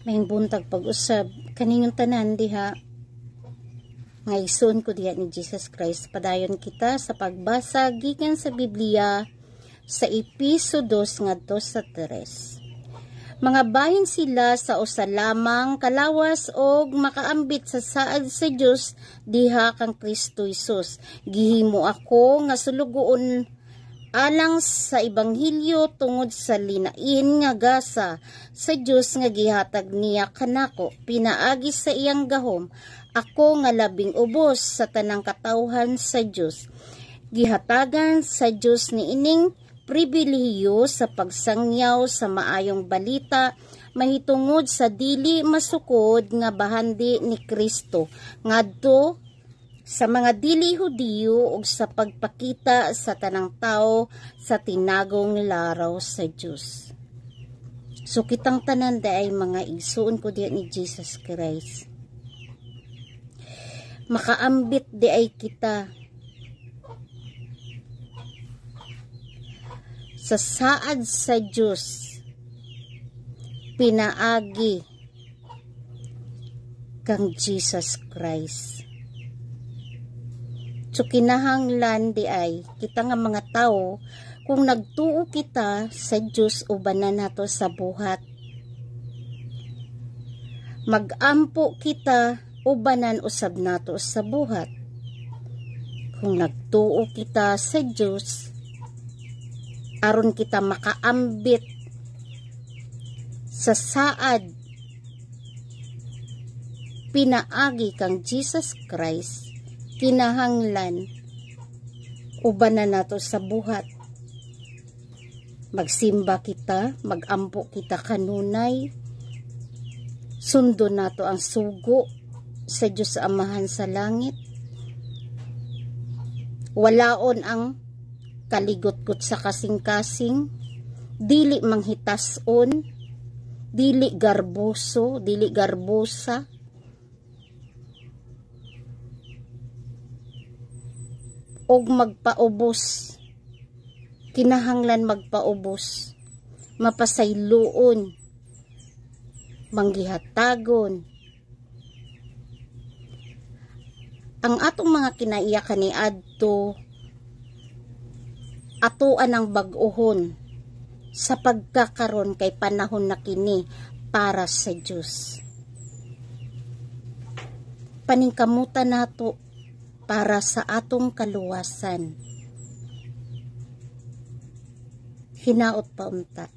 May buntag pag-usab kaningong tanan diha nga igsoon ko diha ni Jesus Christ. Padayon kita sa pagbasa gikan sa Biblia sa Episodo ngadto sa 3. Mga bahin sila sa usa lamang kalawas og makaambit sa saad sa Dios diha kang Kristo Jesus. Gihimo ako nga sulugoon alang sa Ebanghelyo tungod sa linain nga gasa sa Dios nga gihatag niya kanako pinaagi sa iyang gahom. Ako nga labing ubos sa tanang katawhan sa Dios. Gihatagan sa Dios ni ining pribilehiyo sa pagsangyaw sa maayong balita mahitungod sa dili masukod nga bahandi ni Kristo ngadto sa mga dili Hudiyo ug sa pagpakita sa tanang tao sa tinagong laraw sa Dios. So kitang tanan ay mga igsoon ko diha ni Jesus Christ. Makaambit di ay kita sa saad sa Dios pinaagi kang Jesus Christ. So kinahanglan di ay kita nga mga tao kung nagtuo kita sa Dios ubanan nato sa buhat. Magampo kita ubanan usab nato sa buhat. Kung nagtuo kita sa Dios aron kita makaambit sa saad pinaagi kang Jesus Christ, kinahanglan ubanan nato sa buhat. Magsimba kita, magampo kita kanunay, sundo nato ang sugo sa Diyos Amahan sa langit, walaon ang kaligot-gut sa kasing-kasing, dili manghitason, dili garboso, dili garbosa, og magpaubos. Kinahanglan magpaubos, mapasayloon, manggihatagon. Ang atong mga kinaiyakan ni adto atuan ang bag-ohon sa pagkakaron kay panahon na kini para sa Dios. Paningkamutan nato para sa atong kaluwasan. Hinaot pa unta.